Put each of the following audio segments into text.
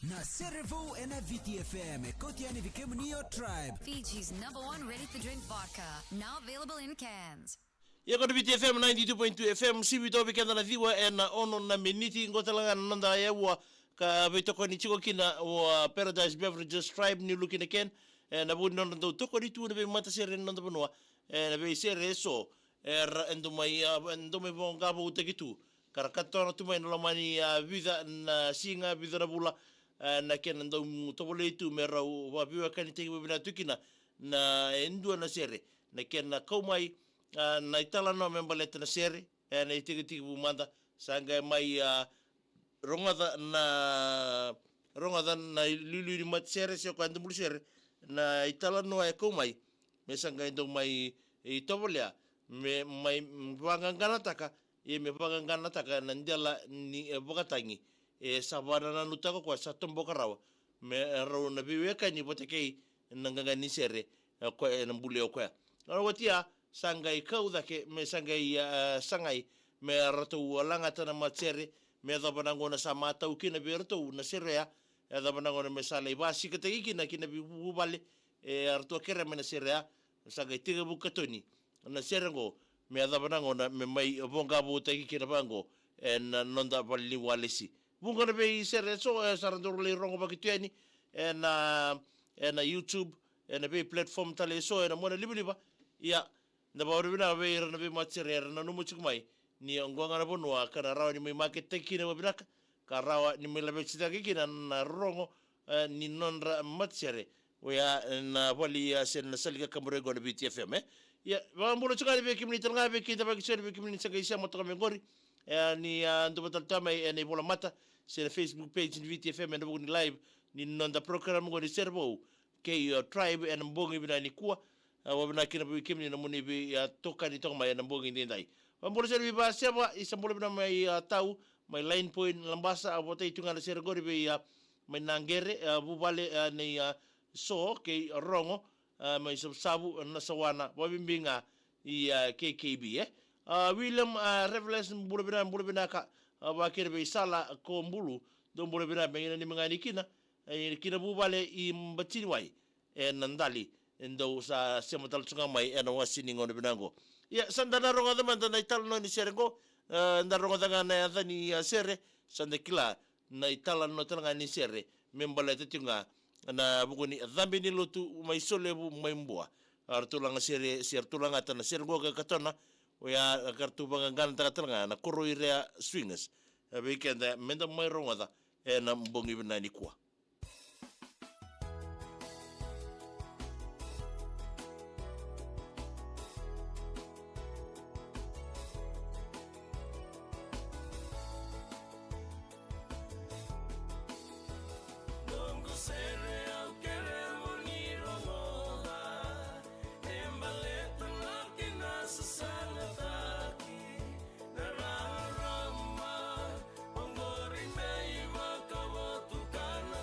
Na Serevo and VTFM, Kotiani Vikemnio Tribe. Fiji's #1 ready-to-drink vodka, now available in cans. Ya kona VTFM 92.2 FM sibito bikenda na viwa na ono na miniti ngotalanga nanda ya wa ka bitoko ni chiko kina wa Paradise Beverages Tribe ni looking again na bu non ndo toko ni tu na be mata sere nanda bunwa na be sere so endo mai bonga bu tekitu karakatona tu mai no mani vida na singa vida na bula na ken ndo tobole tu mera wa biwa kan tegi bina tukina na endua na sere na ken na komai na itala no membaleta na sere na itigi bumanda sanga mai rongada na lulu mat sere se ko andu sere na itala no e komai me sanga ndo mai itobolia me mai vangangana taka na ndela ni bogatangi sabana na nutako kwa satombo karawa me ro na biweka ni botekei nanganga ni sere ko na mbule kwa watia sangai kauda ke me sangai me rato langa tana matsere me dabanango na samata ukina berto na serea dabanango na mesale basi ketegi kina bi bubale arto kere me na serea sangai tiga bukatoni na serengo me dabanango na me mai bonga butegi kina bango en nonda bali walesi bunga na be sere so sarandorle rongo bakitiani na YouTube na be platform tale so na mona libiliba ya na baru bina be na be matsere na no muchumai ni ongonga na bonwa kana rawa ni market tekina wabinaka ka rawa ni melabe chitaki na rongo ni nonra matsere ya na wali ya sen salika kamurego na BTFM ya bambulo chukali be kimni tanga be kita ba kisere be kimni sanga isha motoka mengori ni ndo bataltama ni bola mata se Facebook page ni VTFM ndo ni live ni nonda program ngo ni servo ke tribe and mbongi bina ni kuwa wabina kina bi kimni na muni bi ya toka ni toka na mbongi ni ndai bambulo servi ba seba isambolo bina mai tau mai line point lambasa abote itunga na sergori be ya mai nangere bubale ni so ke rongo mai sabu na sawana wabimbinga ya KKB William Revelation bulubina ka bakir be sala ko mbulu do bulubina be ni mangani kina bubale I mbatini wai nandali endo sa semotal tsunga mai wasini ngone binango ya sandana rongo da manda na italo no ni serengo ndarongo da na ni sere sandekila na itala no tanga ni sere membala tetunga na buguni dhambi ni lutu mai solebu mai mbua artulanga sere sertulanga tana serengo ka katona ya kartu bangangan takalanga na koro irea swingers weekend menda mai rongo da na mbongi binani kwa Rama, Ongori Mei, Wakawotu Kana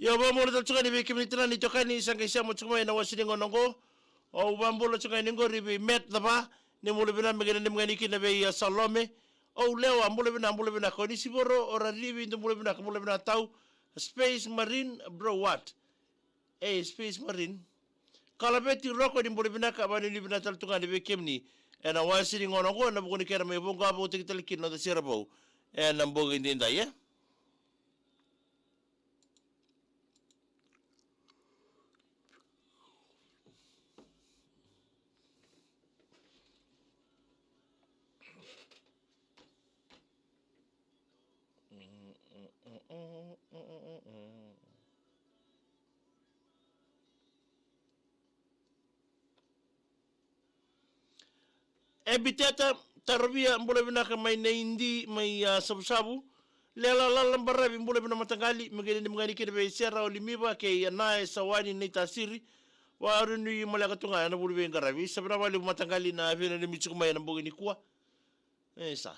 Ya ba mo tal tsuka ni be kimitra ni tokani isang kaisa mo tsuma na wasini ngonongo. O bambulo tsuka ni ngori be met daba ni mo lebina megena ni mngani kina be ya Salome. O leo ambule bina ko ni siboro ora rivi ndu mbule bina tau Space Marine bro what? Space Marine. Kala beti roko ni mbule bina ka bani ni bina tal tsuka ni be kimni. Ena wasini ngonongo na bukuni kera me bonga bo tikitalikin no da sirabo. Ena mbongi ndinda ya. Ebitata tarabia mbule bina ka may naindi may sabu-sabu lela lalang barabi mbule bina matangali magani ni mngani kina be sera o limiba ke nae sawani ni tasiri wa arunu yi malaka tunga na mbule bina garabi sabra wali matangali na vina ni michukuma na mbogini kuwa sa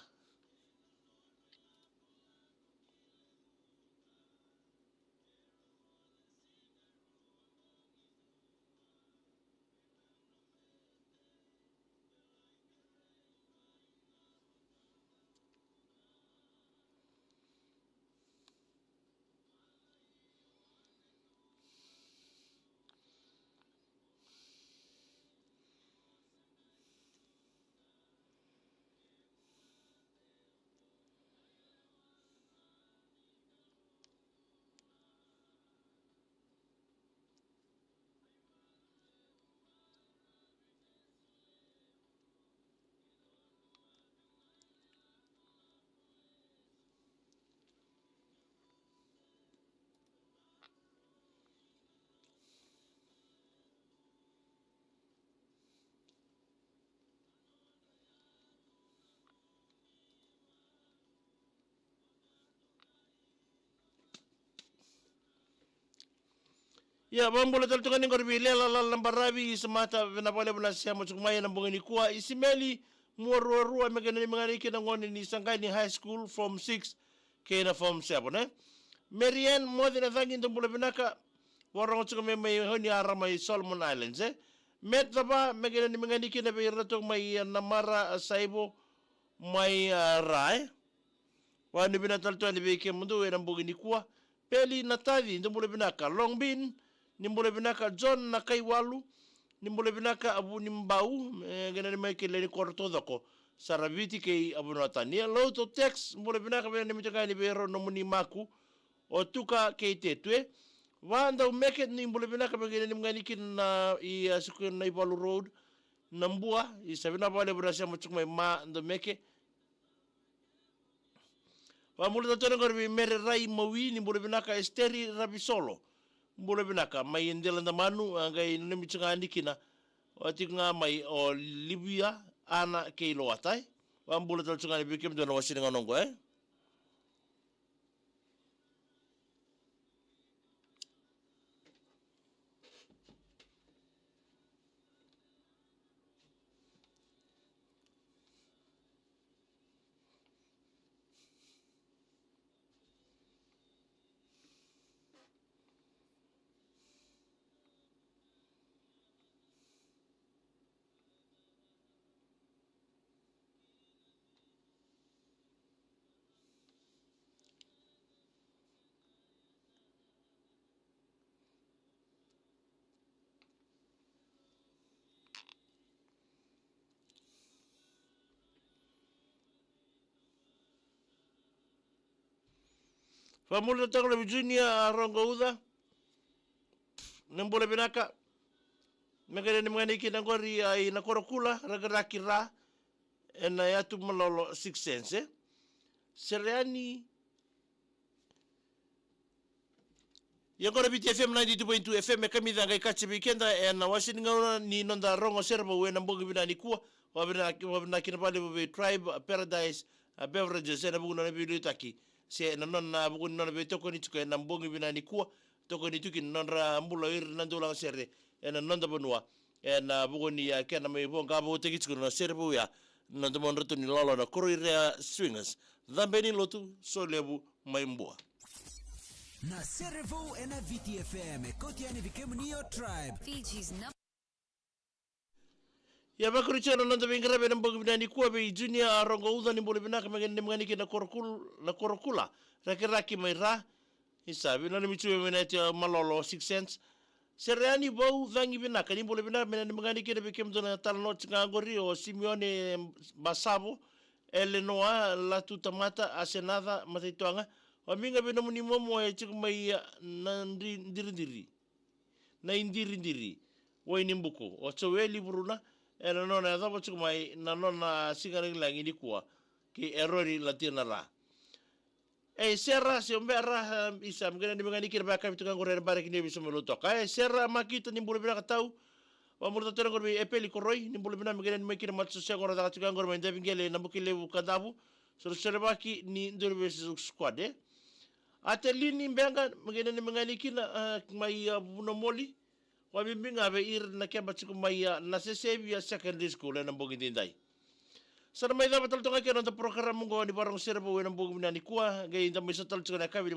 ya bambula tal tukani ngorbi lela lalang barabi semata vina pale bina siamo chukumaya na mbogini kuwa isimeli muarua megani ni mngani kina ngoni ni sangkai ni high school form 6 kena form 7 Marianne modi na thangi ntumbula binaka warang chukame may honi ara may Solomon Islands met daba megani ni mngani kina be ratok may namara saibo may rai wani binatal tuan ni beke mundu na mbogini kuwa peli natadi ntumbula binaka Long Bean nimbole binaka John na Kaiwalu nimbole binaka abu nimbau gena ni maike le korto doko sarabiti ke abu natania loto text nimbole binaka bena ni mitaka ni bero no muni maku o tuka ke tetwe wanda umeke nimbole binaka bena ni mngani kin na I sukun na Ivalu Road nambua I sabina bale burasya muchukmai ma ndo meke wa mulu tatone ngorbi mere rai mawi nimbole binaka Esteri Rabisolo mbule binaka mai indela na manu ngai nemi tsunga nikina o tinga mai o Libya ana ke lo atai wa mbule tal tsunga bikem do na wasini ngonongo Famulu tanglo Virginia rongo uda nembole binaka megere ni mngani kina ngori ai na korokula ragaraki ra ena yatu malolo 6 cents Sereani Yagora BTFM 92.2 FM kami da ngai kachi weekenda ena wasini ngona ni nonda rongo servo wena mbogi binani kuwa wabina kina pale be Tribe Paradise Beverages ena bugu na biblioteki se na nonna bugun nonna be toko ni tuko na mbongi binani kuwa toko ni tuki nonra mbulo ir nandola sere ena nonda bonua ena bugun ya kena me bonga bo teki tuko na serbu ya nonda mon retu ni lolo na koro ire swingers dhambeni lotu so lebu maimbua na Servo e na VTFM kotiani vikemnio tribe. Fiji's number Ya bakurichana nanda bengara be nambo binani kuwa be junior arongo uza ni bole binaka magende mganiki na korokula raki mai ra isabi na michu mena tia malolo 6 cents Serani bau zangi binaka ni bole binaka mena mganiki na bekem zona talno ngangori o Simeone Basabo Elenoa la tutamata asenada matituanga o minga be namuni momo e chiku mai na ndiri na indiri o inimbuko o choweli buruna era nona ya dhapo chuku mai na nona singari langi ni kuwa ki errori latina la. Serra se ombera isa mgena ni mgani kira baka mitu kango rere bare kini biso melotoka. Serra makita ni mbule bina katau wa murta tera korbi epeli koroi ni mbule bina mgena ni mekira matsu se ngora daga chukango rere mende bingele na mukile ukadabu so serebaki ni ndurbe squad Atelini mbenga mgena ni mgani kina mai bunomoli wa bimbinga be ir na kemba chiku mai na sesebia secondary school na mbogi dindai sana mai da batal tonga kena ta program ngo ni barang serbo na mbogi na ni kuwa ga inda mai satal chiku na kabili